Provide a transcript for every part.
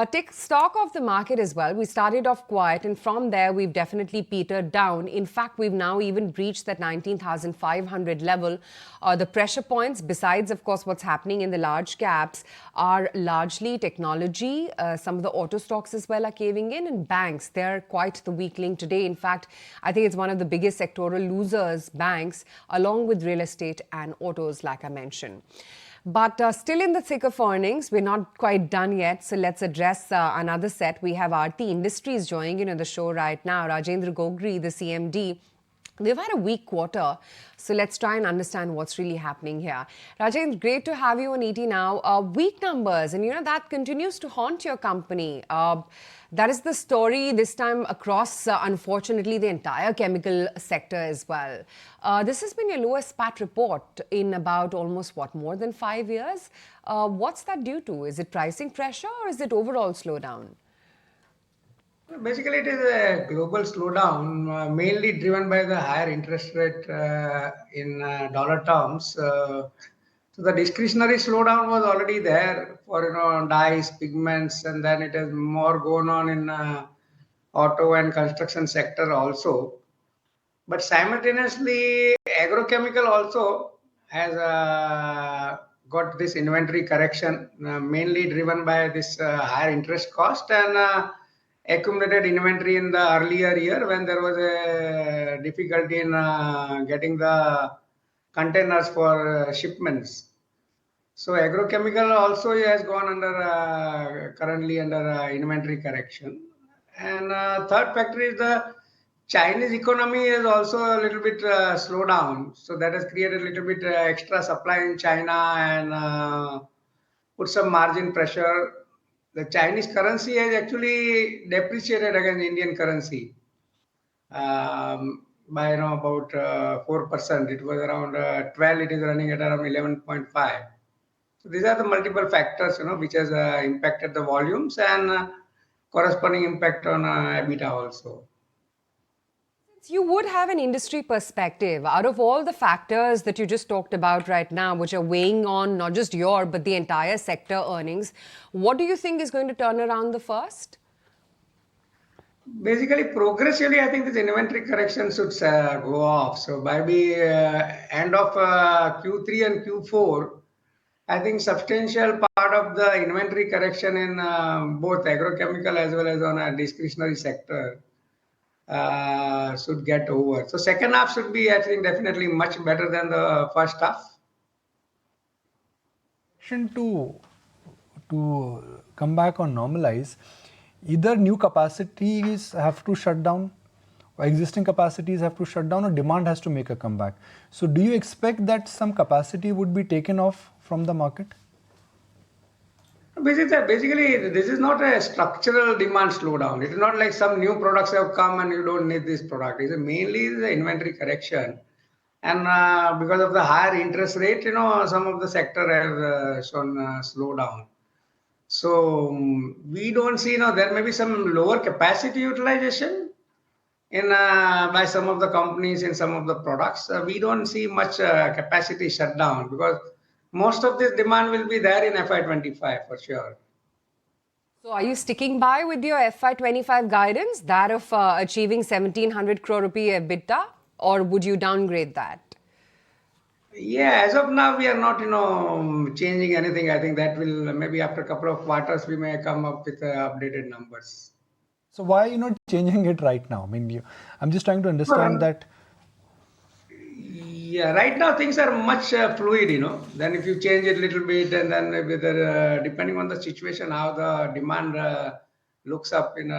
Take stock of the market as well. We started off quiet, and from there, we've definitely petered down. In fact, we've now even breached that 19,500 level. The pressure points, besides, of course, what's happening in the large caps, are largely technology. Some of the auto stocks as well are caving in, and banks, they're quite the weak link today. In fact, I think it's one of the biggest sectoral losers, banks, along with real estate and autos, like I mentioned. But still in the thick of earnings, we're not quite done yet. So let's address another set. We have Aarti Industries joining in the show right now. Rajendra Gogri, the CMD. They've had a weak quarter. So let's try and understand what's really happening here. Rajendra, great to have you on ET now. Weak numbers, and that continues to haunt your company. That is the story this time across, unfortunately, the entire chemical sector as well. This has been your lowest PAT report in about almost, more than 5 years? What's that due to? Is it pricing pressure or is it overall slowdown? Basically, it is a global slowdown, mainly driven by the higher interest rate in dollar terms. So the discretionary slowdown was already there for dyes, pigments, and then it has more gone on in auto and construction sector also. But simultaneously, agrochemical also has got this inventory correction, mainly driven by this higher interest cost and accumulated inventory in the earlier year when there was a difficulty in getting the containers for shipments. So agrochemical also has gone under currently under inventory correction. And third factor is the Chinese economy is also a little bit slowed down. So that has created a little bit extra supply in China and put some margin pressure. The Chinese currency has actually depreciated against Indian currency by about 4%. It was around 12. It is running at around 11.5. So these are the multiple factors, which has impacted the volumes and corresponding impact on EBITDA also. You would have an industry perspective. Out of all the factors that you just talked about right now, which are weighing on not just your, but the entire sector earnings, what do you think is going to turn around the first? Basically, progressively, I think this inventory correction should go off. So by the end of Q3 and Q4, I think substantial part of the inventory correction in both agrochemical as well as on a discretionary sector should get over. So second half should be, I think, definitely much better than the first half. To come back or normalize, either new capacities have to shut down or existing capacities have to shut down or demand has to make a comeback. So do you expect that some capacity would be taken off from the market? Basically, this is not a structural demand slowdown. It is not like some new products have come and you don't need this product. It's mainly the inventory correction. And because of the higher interest rate, some of the sector has shown slowdown. So we don't see, there may be some lower capacity utilization in by some of the companies in some of the products. We don't see much capacity shutdown because most of this demand will be there in FY25 for sure. So are you sticking by with your FY25 guidance, that of achieving 1,700 crore rupee EBITDA, or would you downgrade that? Yeah, as of now, we are not, changing anything. I think that will maybe after a couple of quarters, we may come up with updated numbers. So why are you not changing it right now? I mean, I'm just trying to understand that. Yeah, right now things are much fluid, Then if you change it a little bit and then whether depending on the situation, how the demand looks up in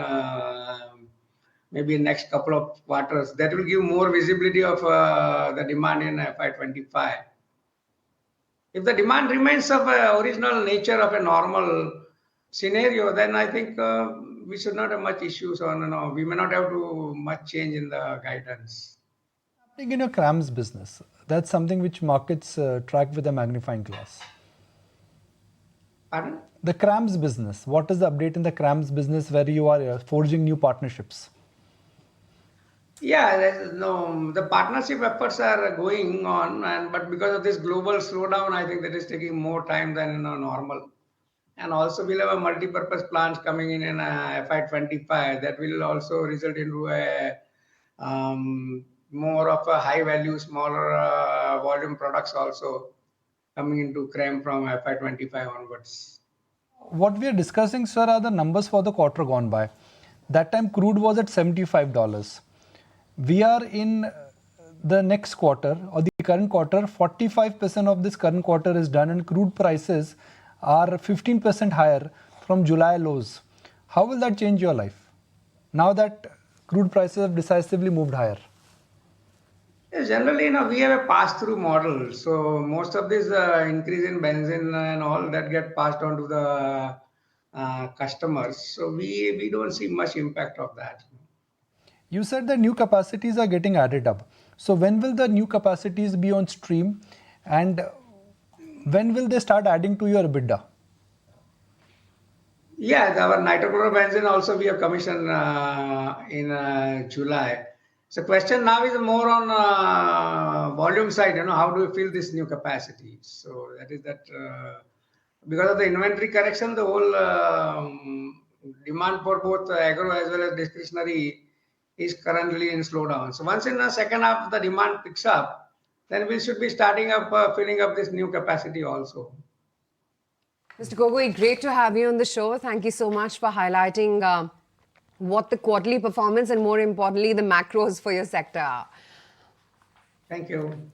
maybe next couple of quarters, that will give more visibility of the demand in FY25. If the demand remains of original nature of a normal scenario, then I think we should not have much issues on, we may not have to much change in the guidance. I think in your CRAMS business, that's something which markets track with a magnifying glass. Pardon? The CRAMS business, what is the update in the CRAMS business where you are forging new partnerships? Yeah, the partnership efforts are going on, but because of this global slowdown, I think that is taking more time than normal. And also we'll have a multi-purpose plants coming in FY25 that will also result into a more of a high value, smaller volume products also coming into chem from FY25 onwards. What we are discussing, sir, are the numbers for the quarter gone by. That time crude was at $75. We are in the next quarter or the current quarter, 45% of this current quarter is done and crude prices are 15% higher from July lows. How will that change your life now that crude prices have decisively moved higher? Yes, generally, we have a pass-through model. So most of this increase in benzene and all that get passed on to the customers. So we don't see much impact of that. You said that new capacities are getting added up. So when will the new capacities be on stream and when will they start adding to your EBITDA? Yeah, our nitrochlorobenzene also we have commissioned in July. So question now is more on volume side, how do you fill this new capacity? So that is that because of the inventory correction, the whole demand for both agro as well as discretionary is currently in slowdown. So once in the second half the demand picks up, then we should be starting up filling up this new capacity also. Mr. Gogri, great to have you on the show. Thank you so much for highlighting what the quarterly performance and more importantly, the macros for your sector are. Thank you.